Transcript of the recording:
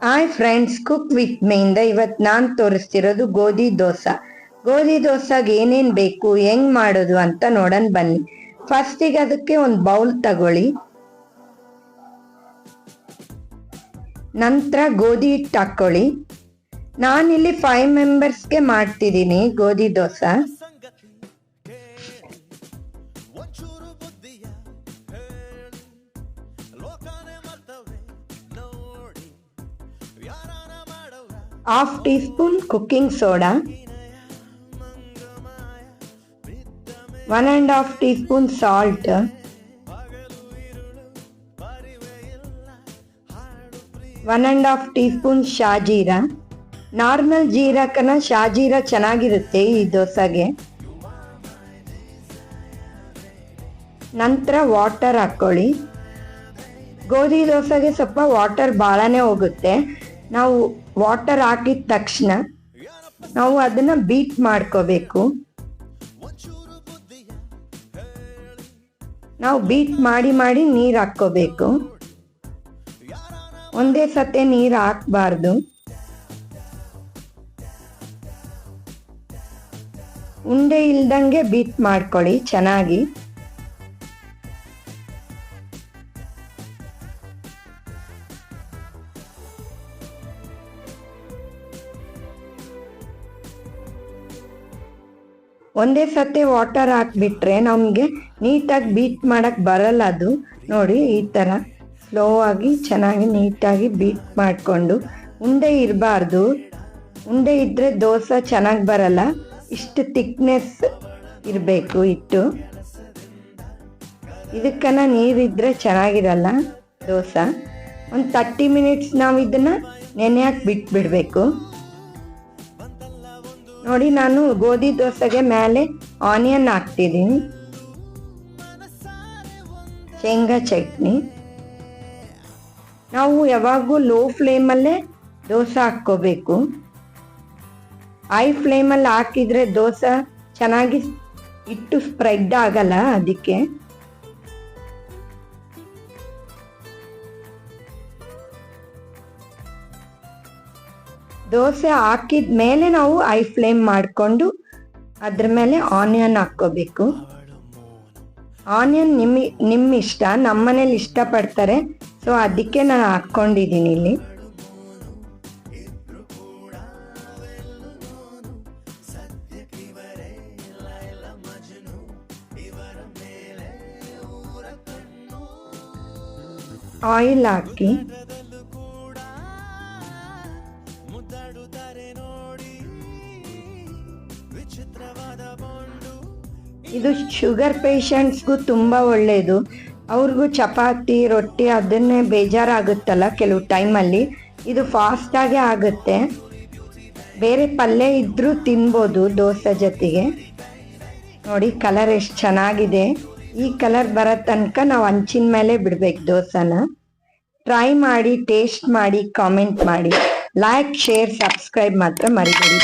Hi friends, cook with ಮೇಯಿಂದ ಇವತ್ತು ನಾನು ತೋರಿಸ್ತಿರೋದು ಗೋಧಿ ದೋಸೆ. ಗೋಧಿ ದೋಸೆಗೆ ಏನೇನು ಬೇಕು, ಹೆಂಗ್ ಮಾಡೋದು ಅಂತ ನೋಡೋಣ ಬನ್ನಿ. ಫಸ್ಟಿಗೆ ಅದಕ್ಕೆ ಒಂದು ಬೌಲ್ ತಗೊಳ್ಳಿ. ನಂತರ ಗೋಧಿ ಹಿಟ್ಟು ಹಾಕ್ಕೊಳ್ಳಿ. ನಾನಿಲ್ಲಿ 5 ಮೆಂಬರ್ಸ್ಗೆ ಮಾಡ್ತಿದ್ದೀನಿ ಗೋಧಿ dosa. Half teaspoon cooking soda, 1.5 teaspoon salt, 1.5 teaspoon ಶಾಜೀರಾ. ನಾರ್ಮಲ್ ಜೀರಾಕನ ಶಾಜೀರಾ ಚೆನ್ನಾಗಿರುತ್ತೆ ಈ ದೋಸೆಗೆ. ನಂತರ ವಾಟರ್ ಹಾಕ್ಕೊಳ್ಳಿ. ಗೋಧಿ ದೋಸೆಗೆ ಸ್ವಲ್ಪ ವಾಟರ್ ಭಾಳನೇ ಹೋಗುತ್ತೆ. ನಾವು ವಾಟರ್ ಹಾಕಿದ ತಕ್ಷಣ ನಾವು ಅದನ್ನ ಬೀಟ್ ಮಾಡ್ಕೋಬೇಕು. ನಾವು ಬೀಟ್ ಮಾಡಿ ಮಾಡಿ ನೀರು ಹಾಕ್ಕೋಬೇಕು. ಒಂದೇ ಸತೆ ನೀರು ಹಾಕಬಾರ್ದು. ಉಂಡೆ ಇಲ್ದಂಗೆ ಬೀಟ್ ಮಾಡ್ಕೊಳ್ಳಿ ಚೆನ್ನಾಗಿ. ಒಂದೇ ಸತಿ ವಾಟರ್ ಹಾಕ್ಬಿಟ್ರೆ ನಮಗೆ ನೀಟಾಗಿ ಬೀಟ್ ಮಾಡಕ್ಕೆ ಬರಲ್ಲ. ಅದು ನೋಡಿ, ಈ ಥರ ಸ್ಲೋ ಆಗಿ ಚೆನ್ನಾಗಿ ನೀಟಾಗಿ ಬೀಟ್ ಮಾಡಿಕೊಂಡು. ಉಂಡೆ ಇರಬಾರ್ದು. ಉಂಡೆ ಇದ್ದರೆ ದೋಸೆ ಚೆನ್ನಾಗಿ ಬರಲ್ಲ. ಇಷ್ಟು ಥಿಕ್ನೆಸ್ ಇರಬೇಕು ಹಿಟ್ಟು. ಇದಕ್ಕನ ನೀರಿದ್ರೆ ಚೆನ್ನಾಗಿರಲ್ಲ ದೋಸೆ. ಒಂದು 30 ಮಿನಿಟ್ಸ್ ನಾವು ಇದನ್ನು ನೆನೆಯಕ್ಕೆ ಬಿಟ್ಬಿಡಬೇಕು. ನೋಡಿ, ನಾನು ಗೋಧಿ ದೋಸೆಗೆ ಮೇಲೆ ಆನಿಯನ್ ಹಾಕ್ತಿದ್ದೀನಿ, ಶೇಂಗಾ ಚಟ್ನಿ. ನಾವು ಯಾವಾಗೂ ಲೋ ಫ್ಲೇಮಲ್ಲೇ ದೋಸೆ ಹಾಕ್ಕೋಬೇಕು. ಹೈ ಫ್ಲೇಮಲ್ಲಿ ಹಾಕಿದರೆ ದೋಸೆ ಚೆನ್ನಾಗಿ ಹಿಟ್ಟು ಸ್ಪ್ರೆಡ್ ಆಗಲ್ಲ. ಅದಕ್ಕೆ ದೋಸೆ ಹಾಕಿದ ಮೇಲೆ ನಾವು ಹೈ ಫ್ಲೇಮ್ ಮಾಡಿಕೊಂಡು ಅದ್ರ ಮೇಲೆ ಆನಿಯನ್ ಹಾಕ್ಕೋಬೇಕು. ಆನಿಯನ್ ನಿಮ್ಮ ಇಷ್ಟ. ನಮ್ಮ ಮನೇಲಿ ಇಷ್ಟಪಡ್ತಾರೆ, ಸೊ ಅದಕ್ಕೆ ನಾನು ಹಾಕ್ಕೊಂಡಿದ್ದೀನಿ ಇಲ್ಲಿ. ಆಯಿಲ್ ಹಾಕಿ ಇದು ಶುಗರ್ ಪೇಷಂಟ್ಸ್ಗೂ ತುಂಬ ಒಳ್ಳೆಯದು. ಅವ್ರಿಗೂ ಚಪಾತಿ ರೊಟ್ಟಿ ಅದನ್ನೇ ಬೇಜಾರಾಗುತ್ತಲ್ಲ ಕೆಲವು ಟೈಮಲ್ಲಿ. ಇದು ಫಾಸ್ಟಾಗೆ ಆಗುತ್ತೆ. ಬೇರೆ ಪಲ್ಯ ಇದ್ದರೂ ತಿನ್ಬೋದು ದೋಸೆ ಜೊತೆಗೆ. ನೋಡಿ, ಕಲರ್ ಎಷ್ಟು ಚೆನ್ನಾಗಿದೆ. ಈ ಕಲರ್ ಬರೋ ತನಕ ನಾವು ಹಂಚಿನ ಮೇಲೆ ಬಿಡಬೇಕು ದೋಸೆನ. ಟ್ರೈ ಮಾಡಿ, ಟೇಸ್ಟ್ ಮಾಡಿ, ಕಾಮೆಂಟ್ ಮಾಡಿ. ಲೈಕ್, ಶೇರ್, ಸಬ್ಸ್ಕ್ರೈಬ್ ಮಾತ್ರ ಮರಿಬೇಡಿ.